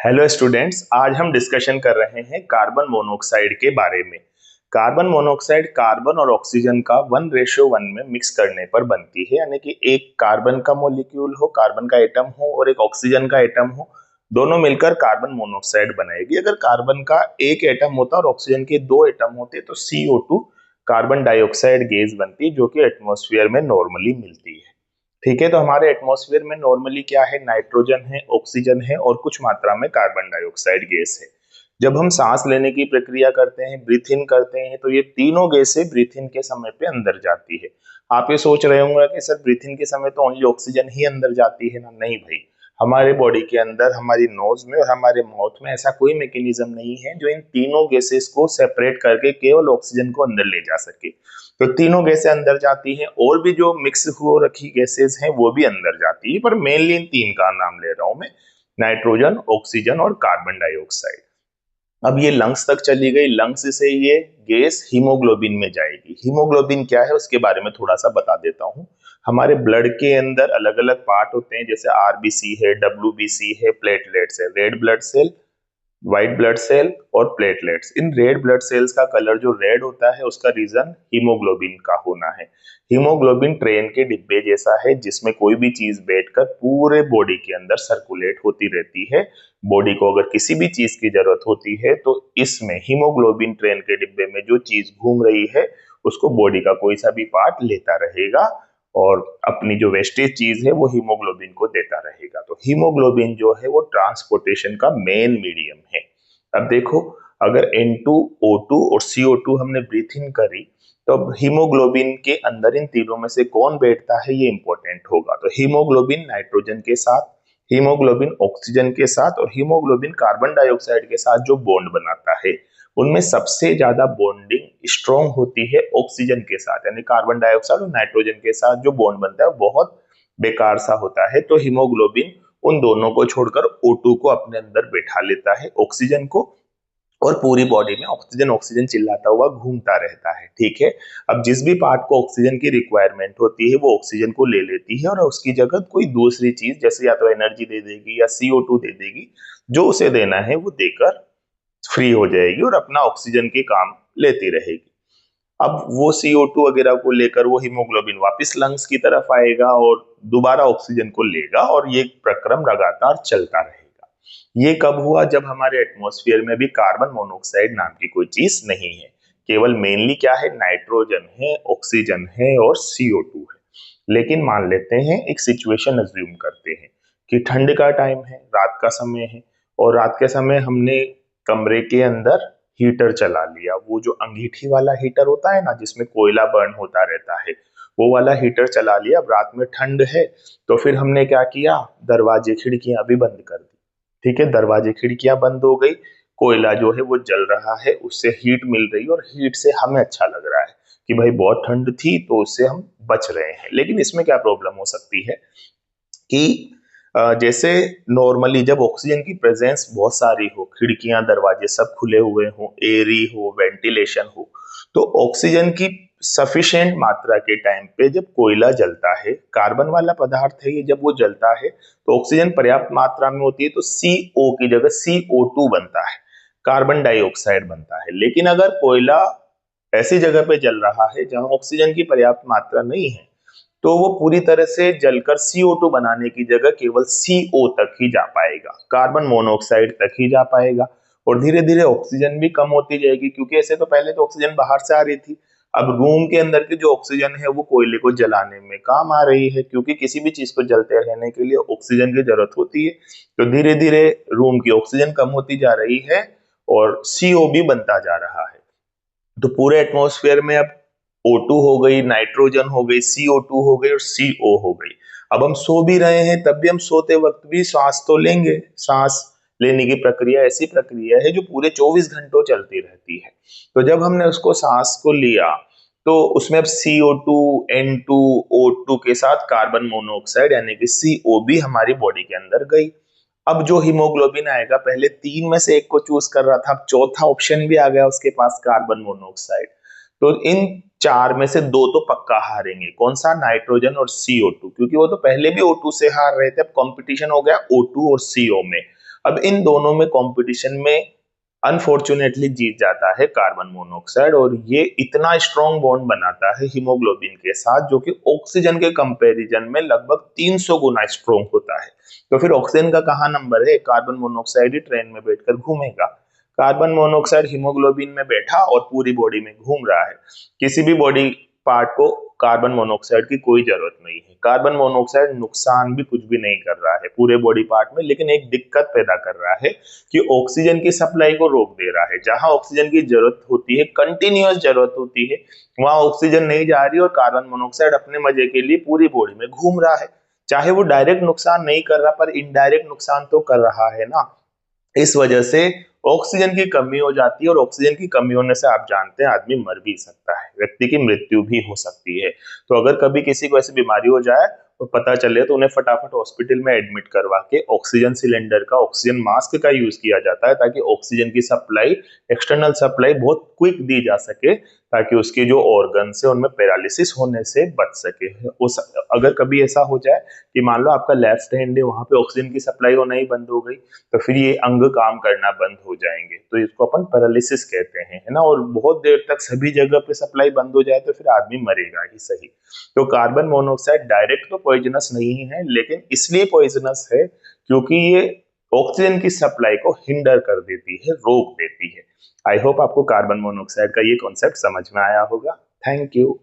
Hello students, आज हम discussion कर रहे हैं कार्बन मोनोऑक्साइड के बारे में। कार्बन मोनोऑक्साइड कार्बन और ऑक्सीजन का 1:1 में मिक्स करने पर बनती है, यानी कि एक कार्बन का मॉलिक्यूल हो, कार्बन का एटम हो और एक ऑक्सीजन का एटम हो, दोनों मिलकर कार्बन मोनोऑक्साइड बनाएगी। अगर कार्बन का एक एटम होता और ऑक्सीजन के दो एटम होते तो CO2 कार्बन डाइऑक्साइड गैस बनती, जो कि एटमॉस्फेयर में नॉर्मली मिलती है। ठीक है, तो हमारे एटमॉस्फेयर में नॉर्मली क्या है, नाइट्रोजन है, ऑक्सीजन है और कुछ मात्रा में कार्बन डाइऑक्साइड गैस है। जब हम सांस लेने की प्रक्रिया करते हैं, ब्रीथ इन करते हैं, तो ये तीनों गैसें ब्रीथ इन के समय पे अंदर जाती है। आप ये सोच रहे होंगे कि सर ब्रीथ इन के समय तो ओनली ऑक्सीजन ही अंदर जाती है ना। नहीं भाई, हमारे बॉडी के अंदर, हमारी नोज में और हमारे माउथ में ऐसा कोई मैकेनिज्म नहीं है जो इन तीनों गैसेस को सेपरेट करके केवल ऑक्सीजन को अंदर ले जा सके। तो तीनों गैसें अंदर जाती हैं और भी जो मिक्स हो रखी गैसेस हैं वो भी अंदर जाती है, पर मेनली इन तीन का नाम ले रहा हूं मैं, नाइट्रोजन, ऑक्सीजन और कार्बन डाइऑक्साइड। अब ये लंग्स तक चली गई, लंग्स से ये गैस हीमोग्लोबिन में जाएगी। हीमोग्लोबिन क्या है उसके बारे में थोड़ा सा बता देता हूँ। हमारे ब्लड के अंदर अलग अलग पार्ट होते हैं, जैसे आरबीसी है, डब्ल्यूबीसी है, प्लेटलेट्स है, red blood cell, white blood cell और प्लेटलेट्स। इन रेड ब्लड सेल्स का कलर जो रेड होता है उसका रीजन हीमोग्लोबिन का होना है। हीमोग्लोबिन ट्रेन के डिब्बे जैसा है जिसमें कोई भी चीज बैठकर पूरे बॉडी के अंदर सर्कुलेट होती रहती है। बॉडी को अगर किसी भी चीज की जरूरत होती है तो इसमें हीमोग्लोबिन ट्रेन के डिब्बे में जो चीज घूम रही है उसको बॉडी का कोई सा भी पार्ट लेता रहेगा और अपनी जो वेस्टेज चीज है वो हीमोग्लोबिन को देता रहेगा। तो हीमोग्लोबिन जो है वो ट्रांसपोर्टेशन का मेन मीडियम है। अब देखो, अगर N2O2 और CO2 हमने ब्रीथ इन करी तो अब हीमोग्लोबिन के अंदर इन तीनों में से कौन बैठता है ये इंपॉर्टेंट होगा। तो हीमोग्लोबिन नाइट्रोजन के साथ, हीमोग्लोबिन ऑक्सीजन के साथ और हीमोग्लोबिन कार्बन डाइऑक्साइड के साथ जो बॉन्ड बनाता है उनमें सबसे ज्यादा बॉन्डिंग स्ट्रॉन्ग होती है ऑक्सीजन के साथ, यानी कार्बन डाइऑक्साइड और नाइट्रोजन के साथ जो बॉन्ड बनता है बहुत बेकार सा होता है। तो हीमोग्लोबिन उन दोनों को छोड़कर O2 को अपने अंदर बैठा लेता है, ऑक्सीजन को, और पूरी बॉडी में ऑक्सीजन ऑक्सीजन चिल्लाता हुआ घूमता रहता है। ठीक है, अब जिस भी पार्ट को ऑक्सीजन की रिक्वायरमेंट होती है वो ऑक्सीजन को ले लेती है और उसकी जगह कोई दूसरी चीज जैसे या तो एनर्जी दे देगी या CO2 दे देगी, जो उसे देना है वो देकर फ्री हो जाएगी और अपना ऑक्सीजन के काम लेती रहेगी। अब वो CO2 वगैरह को लेकर वो हीमोग्लोबिन वापस लंग्स की तरफ आएगा और दोबारा ऑक्सीजन को लेगा और ये प्रक्रम लगातार चलता रहेगा। ये कब हुआ? जब हमारे एटमॉस्फेयर में भी कार्बन मोनोऑक्साइड नाम की कोई चीज नहीं है, केवल मेनली क्या है, नाइट्रोजन है, ऑक्सीजन है और CO2 है। लेकिन मान लेते हैं, एक सिचुएशन अज्यूम करते हैं कि ठंड का टाइम है, रात का समय है और रात के समय हमने कमरे के अंदर हीटर चला लिया। वो जो अंगीठी वाला हीटर होता है ना जिसमें कोयला बर्न होता रहता है, वो वाला हीटर चला लिया। अब रात में ठंड है तो फिर हमने क्या किया, दरवाजे खिड़कियां भी बंद कर दी। ठीक है, दरवाजे खिड़कियां बंद हो गई, कोयला जो है वो जल रहा है, उससे हीट मिल रही है और हीट से हमें अच्छा लग रहा है कि भाई बहुत ठंड थी तो उससे हम बच रहे हैं। लेकिन इसमें क्या प्रॉब्लम हो सकती है कि जैसे नॉर्मली जब ऑक्सीजन की प्रेजेंस बहुत सारी हो, खिड़कियां दरवाजे सब खुले हुए हो, एरी हो, वेंटिलेशन हो, तो ऑक्सीजन की सफिशिएंट मात्रा के टाइम पे जब कोयला जलता है, कार्बन वाला पदार्थ है ये, जब वो जलता है तो ऑक्सीजन पर्याप्त मात्रा में होती है तो CO की जगह CO2 बनता है, कार्बन डाइऑक्साइड बनता है। लेकिन अगर कोयला ऐसी जगह पे जल रहा है जहां ऑक्सीजन की पर्याप्त मात्रा नहीं है तो वो पूरी तरह से जलकर CO2 बनाने की जगह केवल CO तक ही जा पाएगा, कार्बन मोनोऑक्साइड तक ही जा पाएगा और धीरे धीरे ऑक्सीजन भी कम होती जाएगी। क्योंकि ऐसे तो पहले तो ऑक्सीजन बाहर से आ रही थी, अब रूम के अंदर की जो ऑक्सीजन है वो कोयले को जलाने में काम आ रही है, क्योंकि किसी भी चीज को जलते रहने के लिए ऑक्सीजन की जरूरत होती है। तो धीरे धीरे रूम की ऑक्सीजन कम होती जा रही है और CO भी बनता जा रहा है। तो पूरे एटमॉस्फेयर में अब O2 हो गई, नाइट्रोजन हो गई, CO2 हो गई और CO हो गई। अब हम सो भी रहे हैं तब भी हम सोते वक्त भी सांस तो लेंगे। सांस लेने की प्रक्रिया ऐसी प्रक्रिया है जो पूरे 24 घंटों चलती रहती है। तो जब हमने उसको सांस को लिया तो उसमें अब CO2, N2O2 के साथ कार्बन मोनोऑक्साइड यानी कि CO भी हमारी बॉडी के अंदर गई। अब जो हीमोग्लोबिन आएगा, पहले तीन में से एक को चूज कर रहा था, अब चौथा ऑप्शन भी आ गया उसके पास, कार्बन मोनोऑक्साइड। तो इन चार में से दो तो पक्का हारेंगे, कौन सा, नाइट्रोजन और CO2, क्योंकि वो तो पहले भी O2 से हार रहे थे। अब कंपटीशन हो गया O2 और CO में। अब इन दोनों में कंपटीशन में अनफॉर्चुनेटली जीत जाता है कार्बन मोनोऑक्साइड, और ये इतना स्ट्रॉन्ग बॉन्ड बनाता है हीमोग्लोबिन के साथ, जो कि ऑक्सीजन के कंपैरिजन में लगभग 300 गुना स्ट्रॉन्ग होता है। तो फिर ऑक्सीजन का कहाँ नंबर है? कार्बन मोनोऑक्साइड ही ट्रेन में बैठकर घूमेगा। कार्बन मोनोऑक्साइड हीमोग्लोबिन में बैठा और पूरी बॉडी में घूम रहा है। किसी भी बॉडी पार्ट को कार्बन मोनोऑक्साइड की कोई जरूरत नहीं है। कार्बन मोनोऑक्साइड नुकसान भी कुछ भी नहीं कर रहा है पूरे बॉडी पार्ट में, लेकिन एक दिक्कत पैदा कर रहा है कि ऑक्सीजन की सप्लाई को रोक दे रहा है। जहां ऑक्सीजन की जरूरत होती है, कंटिन्यूअस जरूरत होती है, वहां ऑक्सीजन नहीं जा रही और कार्बन मोनोऑक्साइड अपने मजे के लिए पूरी बॉडी में घूम रहा है। चाहे वो डायरेक्ट नुकसान नहीं कर रहा, पर इनडायरेक्ट नुकसान तो कर रहा है ना। इस वजह से ऑक्सीजन की कमी हो जाती है, और ऑक्सीजन की कमी होने से आप जानते हैं आदमी मर भी सकता है, व्यक्ति की मृत्यु भी हो सकती है। तो अगर कभी किसी को ऐसी बीमारी हो जाए और पता चले, तो उन्हें फटाफट हॉस्पिटल में एडमिट करवा के ऑक्सीजन सिलेंडर का, ऑक्सीजन मास्क का यूज किया जाता है, ताकि ऑक्सीजन की सप्लाई, एक्सटर्नल सप्लाई बहुत क्विक दी जा सके, ताकि उसके जो ऑर्गन्स है उनमें पैरालिसिस होने से बच सके। उस अगर कभी ऐसा हो जाए कि मान लो आपका लेफ्ट हैंड है, वहां पे ऑक्सीजन की सप्लाई होना ही बंद हो गई, तो फिर ये अंग काम करना बंद हो जाएंगे, तो इसको अपन पैरालिसिस कहते हैं, है ना। और बहुत देर तक सभी जगह पे सप्लाई बंद हो जाए तो फिर आदमी मरेगा ही सही। तो कार्बन मोनोऑक्साइड डायरेक्ट तो पॉइजनस नहीं है, लेकिन इसलिए पॉइजनस है क्योंकि ये ऑक्सीजन की सप्लाई को हिंडर कर देती है, रोक देती है। आई होप आपको कार्बन मोनोऑक्साइड का ये कॉन्सेप्ट समझ में आया होगा। Thank you.